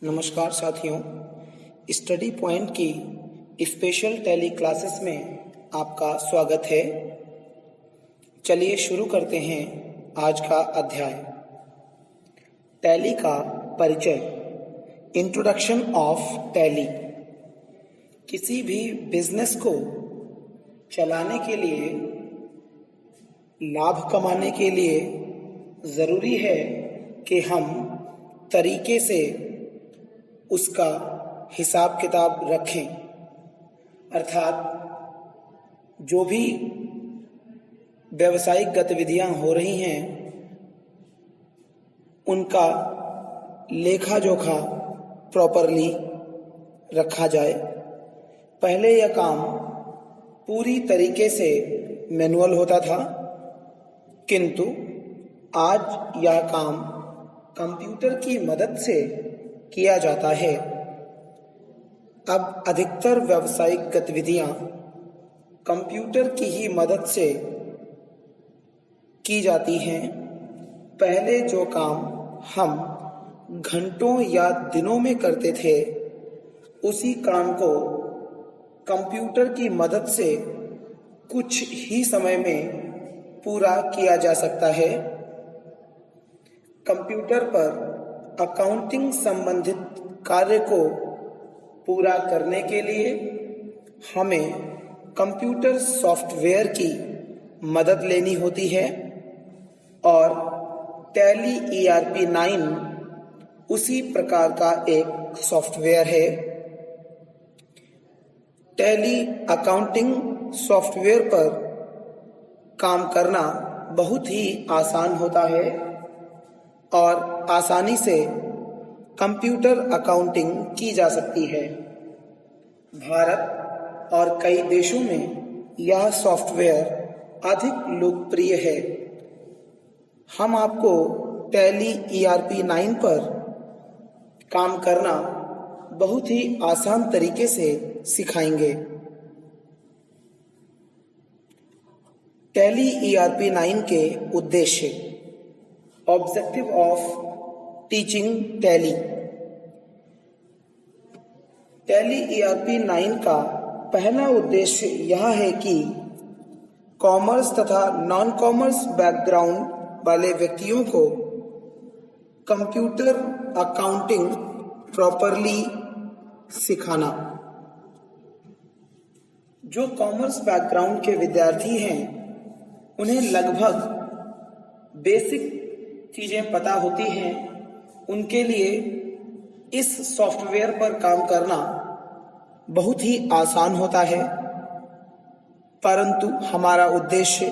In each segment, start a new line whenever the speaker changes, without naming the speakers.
नमस्कार साथियों, study point की स्पेशल टैली क्लासेस में आपका स्वागत है। चलिए शुरू करते हैं आज का अध्याय। टैली का परिचय, इंट्रोडक्शन ऑफ टैली। किसी भी बिजनेस को चलाने के लिए, लाभ कमाने के लिए ज़रूरी है कि हम तरीके से उसका हिसाब किताब रखें। अर्थात जो भी व्यावसायिक गतिविधियां हो रही हैं उनका लेखा जोखा प्रॉपरली रखा जाए। पहले यह काम पूरी तरीके से मैनुअल होता था, किंतु आज यह काम कंप्यूटर की मदद से किया जाता है। अब अधिकतर व्यावसायिक गतिविधियां कंप्यूटर की ही मदद से की जाती हैं। पहले जो काम हम घंटों या दिनों में करते थे, उसी काम को कंप्यूटर की मदद से कुछ ही समय में पूरा किया जा सकता है। कंप्यूटर पर अकाउंटिंग संबंधित कार्य को पूरा करने के लिए हमें कंप्यूटर सॉफ्टवेयर की मदद लेनी होती है और टैली ERP 9 उसी प्रकार का एक सॉफ्टवेयर है। टैली अकाउंटिंग सॉफ्टवेयर पर काम करना बहुत ही आसान होता है और आसानी से कंप्यूटर अकाउंटिंग की जा सकती है। भारत और कई देशों में यह सॉफ्टवेयर अधिक लोकप्रिय है। हम आपको टैली ERP 9 पर काम करना बहुत ही आसान तरीके से सिखाएंगे। टैली ERP 9 के उद्देश्य, objective of teaching tally. Tally ERP 9 का पहला उद्देश्य यह है कि कॉमर्स तथा नॉन कॉमर्स बैकग्राउंड वाले व्यक्तियों को कंप्यूटर अकाउंटिंग प्रॉपरली सिखाना। जो कॉमर्स बैकग्राउंड के विद्यार्थी हैं, उन्हें लगभग बेसिक चीजें पता होती हैं। उनके लिए इस सॉफ्टवेयर पर काम करना बहुत ही आसान होता है, परंतु हमारा उद्देश्य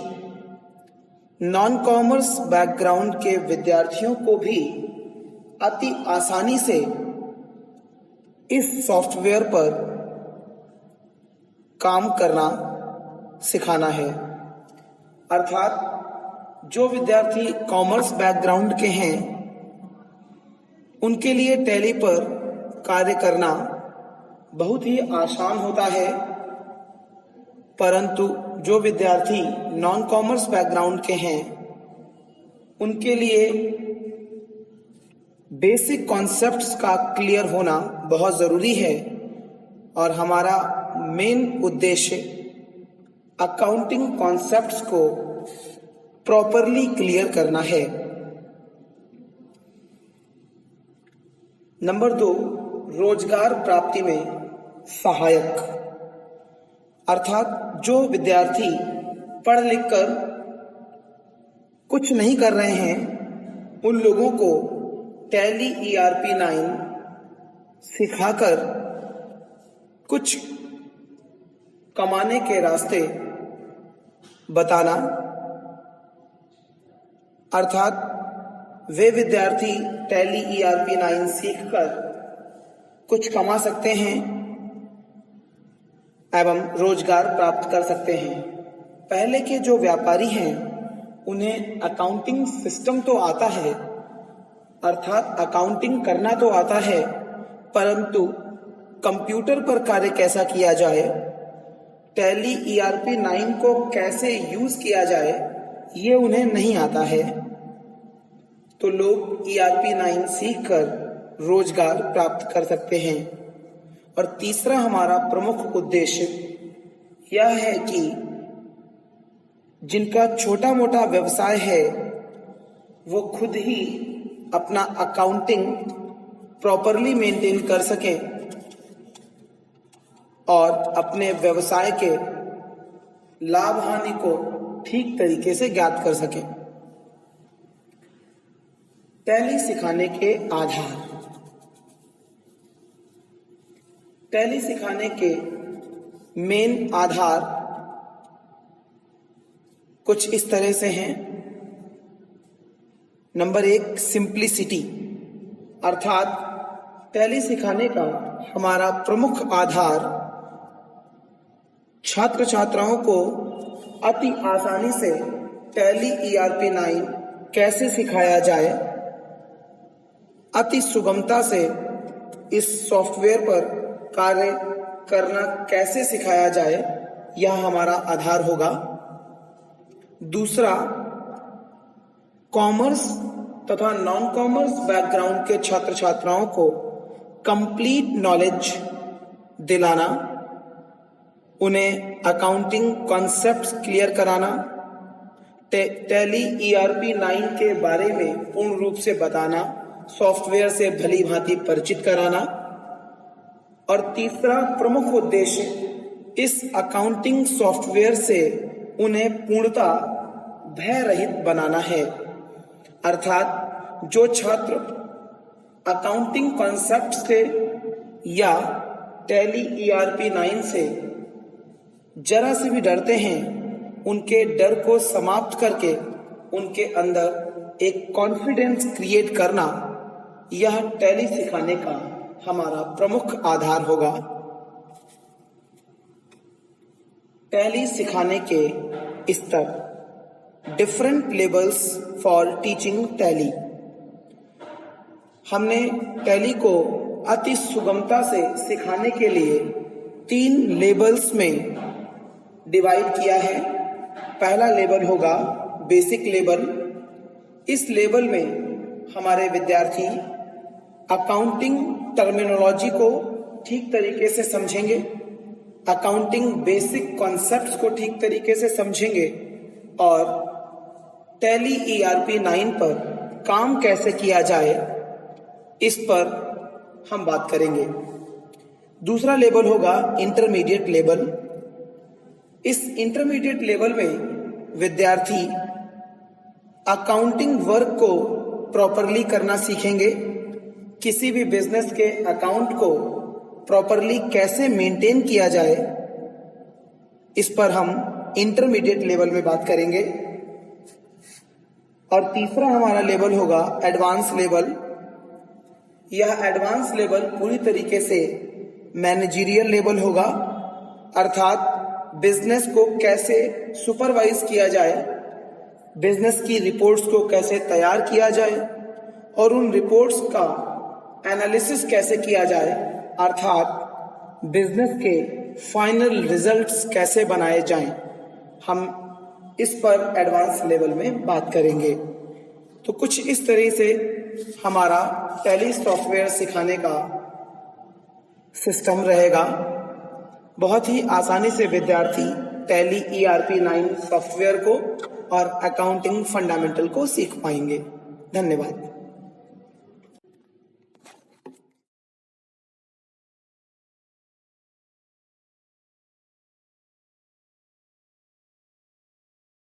नॉन कॉमर्स बैकग्राउंड के विद्यार्थियों को भी अति आसानी से इस सॉफ्टवेयर पर काम करना सिखाना है। अर्थात जो विद्यार्थी कॉमर्स बैकग्राउंड के हैं, उनके लिए टैली पर कार्य करना बहुत ही आसान होता है, परंतु जो विद्यार्थी नॉन कॉमर्स बैकग्राउंड के हैं, उनके लिए बेसिक कॉन्सेप्ट्स का क्लियर होना बहुत ज़रूरी है और हमारा मेन उद्देश्य अकाउंटिंग कॉन्सेप्ट्स को प्रॉपरली क्लियर करना है। नंबर 2, रोजगार प्राप्ति में सहायक। अर्थात जो विद्यार्थी पढ़ लिख कर कुछ नहीं कर रहे हैं, उन लोगों को टैली ERP 9 सिखाकर कुछ कमाने के रास्ते बताना। अर्थात वे विद्यार्थी टैली ERP 9 सीखकर कुछ कमा सकते हैं एवं रोजगार प्राप्त कर सकते हैं। पहले के जो व्यापारी हैं, उन्हें अकाउंटिंग सिस्टम तो आता है, अर्थात अकाउंटिंग करना तो आता है, परंतु कंप्यूटर पर कार्य कैसा किया जाए, टैली ERP 9 को कैसे यूज किया जाए, ये उन्हें नहीं आता है। तो लोग ERP 9 सीखकर रोजगार प्राप्त कर सकते हैं। और तीसरा हमारा प्रमुख उद्देश्य यह है कि जिनका छोटा मोटा व्यवसाय है वो खुद ही अपना अकाउंटिंग प्रॉपरली मेंटेन कर सकें और अपने व्यवसाय के लाभ हानि को ठीक तरीके से ज्ञात कर सकें। टैली सिखाने के आधार। टैली सिखाने के मेन आधार कुछ इस तरह से हैं। नंबर 1, सिंप्लिसिटी, अर्थात टैली सिखाने का हमारा प्रमुख आधार छात्र छात्राओं को अति आसानी से टैली ERP 9 कैसे सिखाया जाए, अति सुगमता से इस सॉफ्टवेयर पर कार्य करना कैसे सिखाया जाए, यह हमारा आधार होगा। दूसरा, कॉमर्स तथा नॉन कॉमर्स बैकग्राउंड के छात्र छात्राओं को कंप्लीट नॉलेज दिलाना, उन्हें अकाउंटिंग कॉन्सेप्ट्स क्लियर कराना, टैली ERP 9 के बारे में पूर्ण रूप से बताना, सॉफ्टवेयर से भली भांति परिचित कराना। और तीसरा प्रमुख उद्देश्य इस अकाउंटिंग सॉफ्टवेयर से उन्हें पूर्णतः भय रहित बनाना है, अर्थात जो छात्र अकाउंटिंग कॉन्सेप्ट से या टैली ERP 9 से जरा से भी डरते हैं, उनके डर को समाप्त करके उनके अंदर एक कॉन्फिडेंस क्रिएट करना, यह टैली सिखाने का हमारा प्रमुख आधार होगा। टैली सिखाने के स्तर, different levels for teaching tally. हमने टैली को अति सुगमता से सिखाने के लिए 3 लेवल्स में डिवाइड किया है। पहला लेवल होगा बेसिक लेवल। इस लेवल में हमारे विद्यार्थी अकाउंटिंग टर्मिनोलॉजी को ठीक तरीके से समझेंगे, अकाउंटिंग बेसिक कॉन्सेप्ट्स को ठीक तरीके से समझेंगे और टैली ERP 9 पर काम कैसे किया जाए, इस पर हम बात करेंगे। दूसरा लेवल होगा इंटरमीडिएट लेवल। इस इंटरमीडिएट लेवल में विद्यार्थी अकाउंटिंग वर्क को प्रॉपरली करना सीखेंगे, किसी भी बिजनेस के अकाउंट को प्रॉपरली कैसे मेंटेन किया जाए, इस पर हम इंटरमीडिएट लेवल में बात करेंगे। और तीसरा हमारा लेवल होगा एडवांस लेवल। यह एडवांस लेवल पूरी तरीके से मैनेजरियल लेवल होगा, अर्थात बिजनेस को कैसे सुपरवाइज किया जाए, बिजनेस की रिपोर्ट्स को कैसे तैयार किया जाए और उन रिपोर्ट्स का एनालिसिस कैसे किया जाए, अर्थात बिजनेस के फाइनल रिजल्ट्स कैसे बनाए जाएं, हम इस पर एडवांस लेवल में बात करेंगे। तो कुछ इस तरह से हमारा टैली सॉफ्टवेयर सिखाने का सिस्टम रहेगा। बहुत ही आसानी से विद्यार्थी टैली ERP 9 सॉफ्टवेयर को और अकाउंटिंग फंडामेंटल को सीख पाएंगे। धन्यवाद।